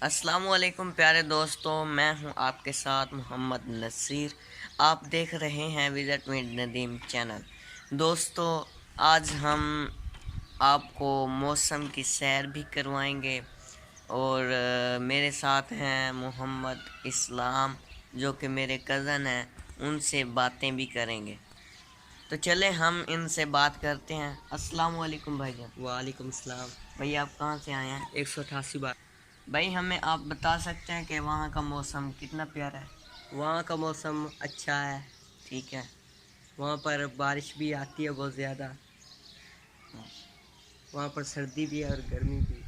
السلام علیکم پیارے دوستوں، میں ہوں آپ کے ساتھ محمد نصیر۔ آپ دیکھ رہے ہیں وزٹ ود ندیم چینل۔ دوستوں، آج ہم آپ کو موسم کی سیر بھی کروائیں گے اور میرے ساتھ ہیں محمد اسلام جو کہ میرے کزن ہیں، ان سے باتیں بھی کریں گے۔ تو چلیں ہم ان سے بات کرتے ہیں۔ السلام علیکم بھائی جان۔ وعلیکم السلام۔ بھائی آپ کہاں سے آئے ہیں؟ 188 بار۔ بھائی ہمیں آپ بتا سکتے ہیں کہ وہاں کا موسم کتنا پیارا ہے؟ وہاں کا موسم اچھا ہے، ٹھیک ہے۔ وہاں پر بارش بھی آتی ہے بہت زیادہ، وہاں پر سردی بھی ہے اور گرمی بھی،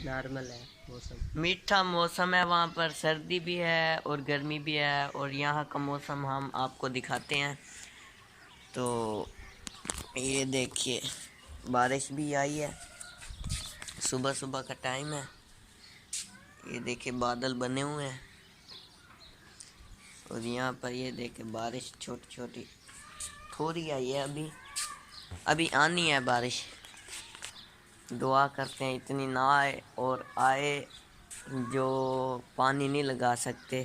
نارمل ہے موسم۔ میٹھا موسم ہے، وہاں پر سردی بھی ہے اور گرمی بھی ہے، اور یہاں کا موسم ہم آپ کو دکھاتے ہیں۔ تو یہ دیکھیے بارش بھی آئی ہے، صبح صبح کا ٹائم ہے۔ یہ دیکھیں بادل بنے ہوئے ہیں اور یہاں پر یہ دیکھیں بارش چھوٹی چھوٹی تھوڑی آئی ہے، ابھی آنی ہے بارش۔ دعا کرتے ہیں اتنی نہ آئے، اور آئے جو پانی نہیں لگا سکتے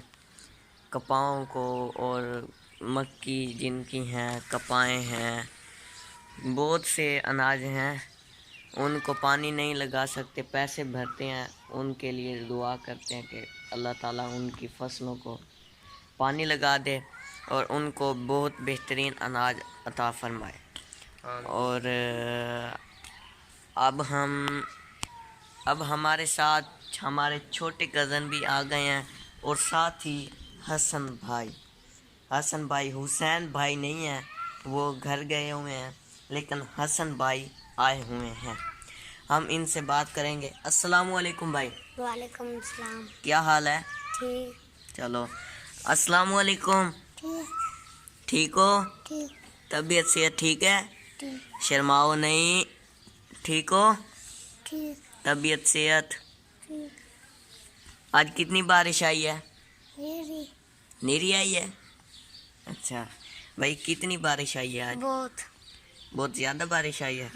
کپاہوں کو، اور مکی جن کی ہیں، کپائیں ہیں، بہت سے اناج ہیں، ان کو پانی نہیں لگا سکتے، پیسے بھرتے ہیں، ان کے لیے دعا کرتے ہیں کہ اللہ تعالیٰ ان کی فصلوں کو پانی لگا دے اور ان کو بہت بہترین اناج عطا فرمائے۔ اور اب ہمارے ساتھ ہمارے چھوٹے کزن بھی آ گئے ہیں، اور ساتھ ہی حسن بھائی حسین بھائی نہیں ہیں، وہ گھر گئے ہوئے ہیں، لیکن حسن بھائی آئے ہوئے ہیں۔ ہم ان سے بات کریں گے۔ السلام علیکم بھائی۔ وعلیکم السلام۔ کیا حال ہے؟ ٹھیک۔ چلو، السلام علیکم۔ ٹھیک ہو؟ طبیعت صحت ٹھیک ہے؟ شرماؤ نہیں، ٹھیک ہو؟ طبیعت صحت؟ آج کتنی بارش آئی ہے؟ نیری آئی ہے؟ اچھا بھائی، کتنی بارش آئی ہے آج؟ بہت زیادہ بارش آئی ہے؟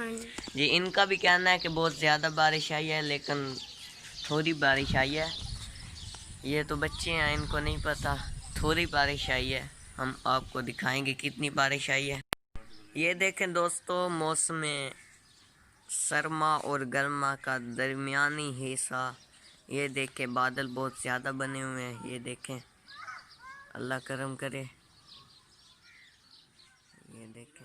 جی، ان کا بھی کہنا ہے کہ بہت زیادہ بارش آئی ہے، لیکن تھوڑی بارش آئی ہے۔ یہ تو بچے ہیں، ان کو نہیں پتہ، تھوڑی بارش آئی ہے۔ ہم آپ کو دکھائیں گے کتنی بارش آئی ہے۔ یہ دیکھیں دوستو، موسم سرما اور گرما کا درمیانی حصہ۔ یہ دیکھیں بادل بہت زیادہ بنے ہوئے ہیں، یہ دیکھیں، اللہ کرم کرے۔ یہ دیکھیں